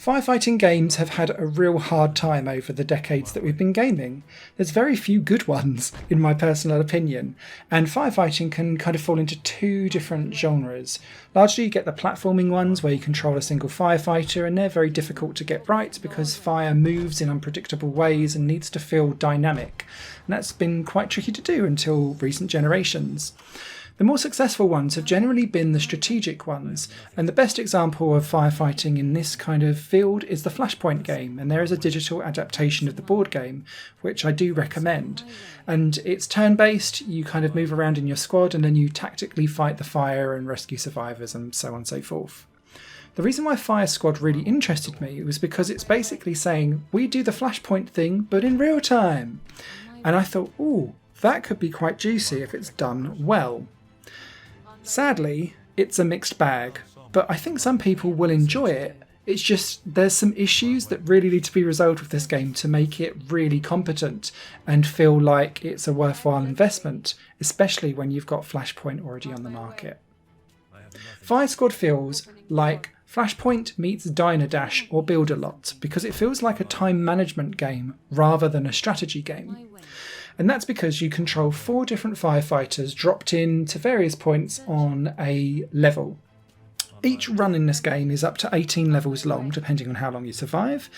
Firefighting games have had a real hard time over the decades that we've been gaming. There's very few good ones, in my personal opinion, and firefighting can kind of fall into two different genres. Largely you get the platforming ones where you control a single firefighter, and they're very difficult to get right because fire moves in unpredictable ways and needs to feel dynamic, and that's been quite tricky to do until recent generations. The more successful ones have generally been the strategic ones, and the best example of firefighting in this kind of field is the Flashpoint game, and there is a digital adaptation of the board game, which I do recommend. And it's turn-based, you kind of move around in your squad and then you tactically fight the fire and rescue survivors and so on and so forth. The reason why FireSquad really interested me was because it's basically saying, we do the Flashpoint thing, but in real time. And I thought, ooh, that could be quite juicy if it's done well. Sadly, it's a mixed bag, but I think some people will enjoy it. It's just there's some issues that really need to be resolved with this game to make it really competent and feel like it's a worthwhile investment, especially when you've got Flashpoint already on the market. FireSquad feels like Flashpoint meets Diner Dash or Build-A-Lot because it feels like a time management game rather than a strategy game. And that's because you control 4 different firefighters dropped in to various points on a level. Each run in this game is up to 18 levels long, depending on how long you survive,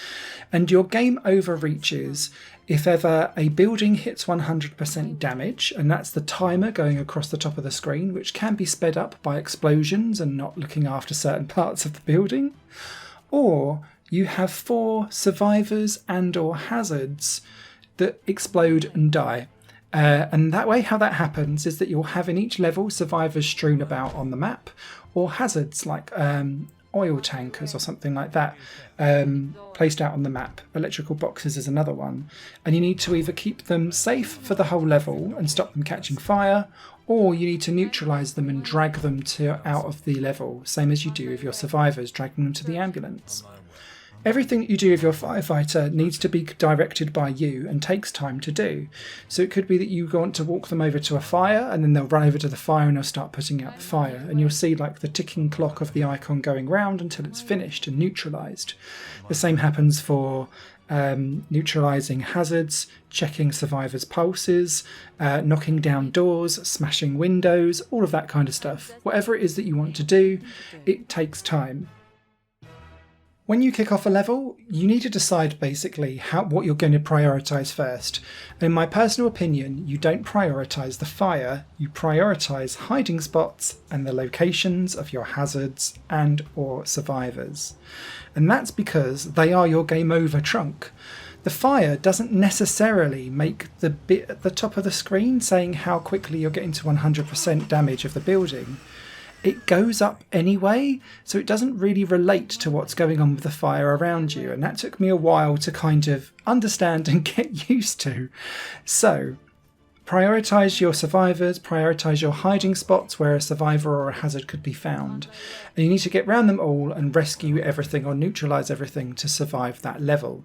and your game over reaches if ever a building hits 100% damage, and that's the timer going across the top of the screen, which can be sped up by explosions and not looking after certain parts of the building, or you have 4 survivors and or hazards that explode and die. And that way how that happens is that you'll have in each level survivors strewn about on the map, or hazards like oil tankers or something like that placed out on the map. Electrical boxes is another one. And you need to either keep them safe for the whole level and stop them catching fire, or you need to neutralise them and drag them out of the level, same as you do with your survivors, dragging them to the ambulance. Everything that you do with your firefighter needs to be directed by you and takes time to do. So it could be that you want to walk them over to a fire and then they'll run over to the fire and they'll start putting out the fire. And you'll see like the ticking clock of the icon going round until it's finished and neutralised. The same happens for neutralising hazards, checking survivors' pulses, knocking down doors, smashing windows, all of that kind of stuff. Whatever it is that you want to do, it takes time. When you kick off a level, you need to decide basically what you're going to prioritise first. In my personal opinion, you don't prioritise the fire, you prioritise hiding spots and the locations of your hazards and or survivors. And that's because they are your game over trunk. The fire doesn't necessarily make the bit at the top of the screen saying how quickly you're getting to 100% damage of the building. It goes up anyway, so it doesn't really relate to what's going on with the fire around you, and that took me a while to kind of understand and get used to. So, prioritise your survivors, prioritise your hiding spots where a survivor or a hazard could be found, and you need to get round them all and rescue everything or neutralise everything to survive that level.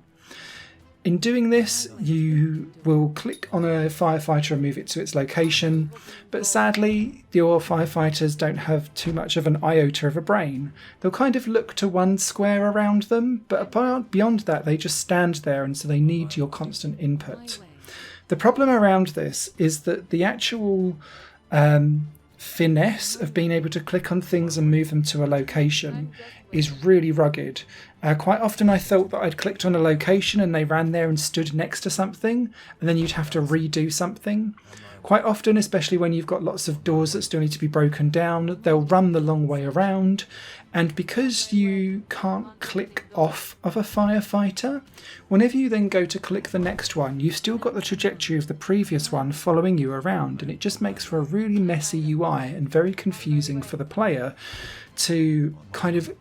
In doing this, you will click on a firefighter and move it to its location, but sadly your firefighters don't have too much of an iota of a brain. They'll kind of look to one square around them, but beyond that they just stand there, and so they need your constant input. The problem around this is that the actual finesse of being able to click on things and move them to a location is really rugged. Quite often I thought that I'd clicked on a location and they ran there and stood next to something, and then you'd have to redo something. Quite often, especially when you've got lots of doors that still need to be broken down, they'll run the long way around, and because you can't click off of a firefighter, whenever you then go to click the next one, you've still got the trajectory of the previous one following you around, and it just makes for a really messy UI and very confusing for the player to kind of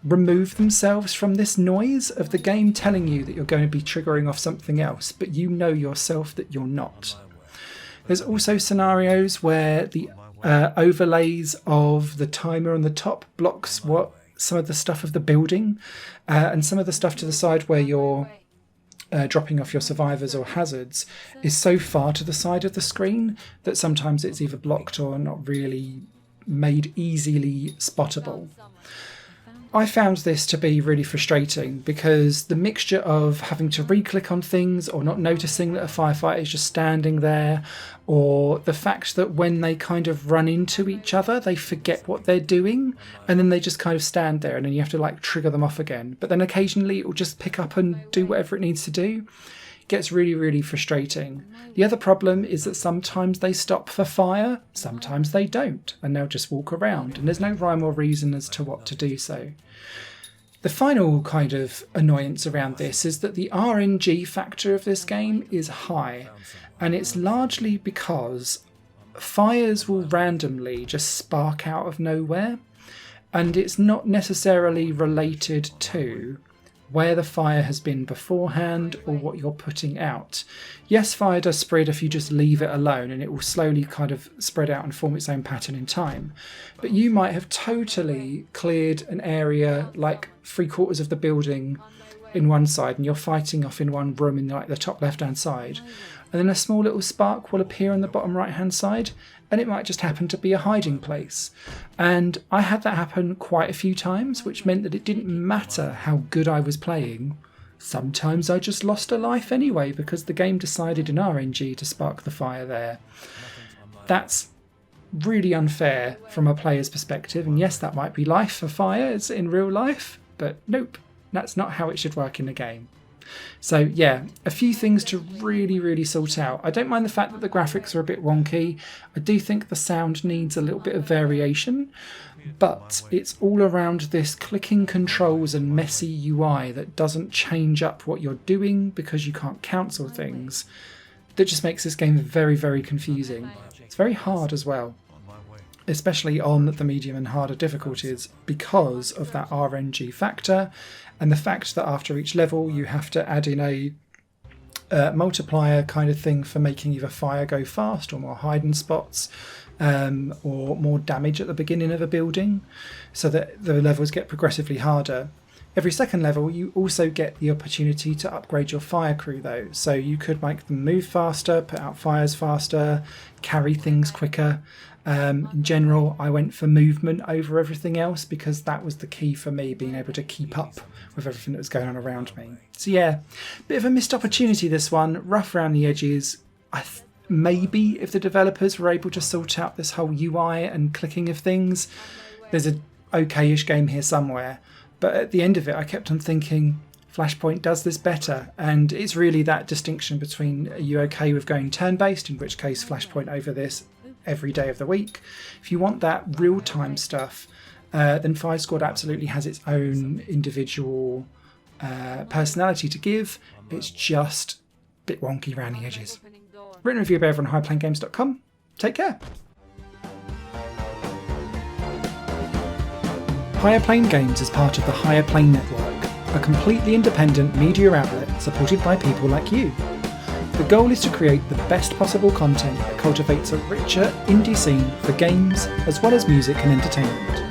remove themselves from this noise of the game telling you that you're going to be triggering off something else, but you know yourself that you're not. There's also scenarios where the overlays of the timer on the top blocks some of the stuff of the building, and some of the stuff to the side where you're dropping off your survivors or hazards is so far to the side of the screen that sometimes it's either blocked or not really made easily spottable. I found this to be really frustrating because the mixture of having to re-click on things or not noticing that a firefighter is just standing there, or the fact that when they kind of run into each other, they forget what they're doing and then they just kind of stand there and then you have to like trigger them off again. But then occasionally it will just pick up and do whatever it needs to do. Gets really, really frustrating. The other problem is that sometimes they stop for fire, sometimes they don't, and they'll just walk around, and there's no rhyme or reason as to what to do so. The final kind of annoyance around this is that the RNG factor of this game is high, and it's largely because fires will randomly just spark out of nowhere, and it's not necessarily related to where the fire has been beforehand or what you're putting out. Yes, fire does spread if you just leave it alone, and it will slowly kind of spread out and form its own pattern in time. But you might have totally cleared an area like 3/4 of the building in one side and you're fighting off in one room in like the top left hand side, and then a small little spark will appear on the bottom right hand side, and it might just happen to be a hiding place. And I had that happen quite a few times, which meant that it didn't matter how good I was playing. Sometimes I just lost a life anyway because the game decided in RNG to spark the fire there. That's really unfair from a player's perspective, and yes, that might be life for fires in real life, but nope, that's not how it should work in the game. So yeah, a few things to really, really sort out. I don't mind the fact that the graphics are a bit wonky. I do think the sound needs a little bit of variation, but it's all around this clicking controls and messy UI that doesn't change up what you're doing because you can't cancel things. That just makes this game very, very confusing. It's very hard as well, especially on the medium and harder difficulties because of that RNG factor and the fact that after each level you have to add in a multiplier kind of thing for making either fire go fast or more hiding spots or more damage at the beginning of a building, so that the levels get progressively harder. Every second level you also get the opportunity to upgrade your fire crew though, so you could make them move faster, put out fires faster, carry things quicker. In general, I went for movement over everything else because that was the key for me, being able to keep up with everything that was going on around me. So yeah, bit of a missed opportunity this one, rough around the edges. Maybe if the developers were able to sort out this whole UI and clicking of things, there's a okay-ish game here somewhere. But at the end of it, I kept on thinking, Flashpoint does this better, and it's really that distinction between, are you okay with going turn-based, in which case Flashpoint over this every day of the week. If you want that real-time stuff, then FireSquad absolutely has its own individual personality to give. It's just a bit wonky around the edges. Written review over on highplanegames.com. Take care. Higher Plane Games is part of the Higher Plane Network, a completely independent media outlet supported by people like you. The goal is to create the best possible content that cultivates a richer indie scene for games as well as music and entertainment.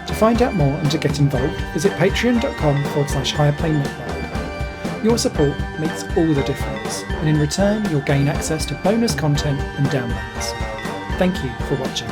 To find out more and to get involved, visit patreon.com/higherplane-network. Your support makes all the difference, and in return you'll gain access to bonus content and downloads. Thank you for watching.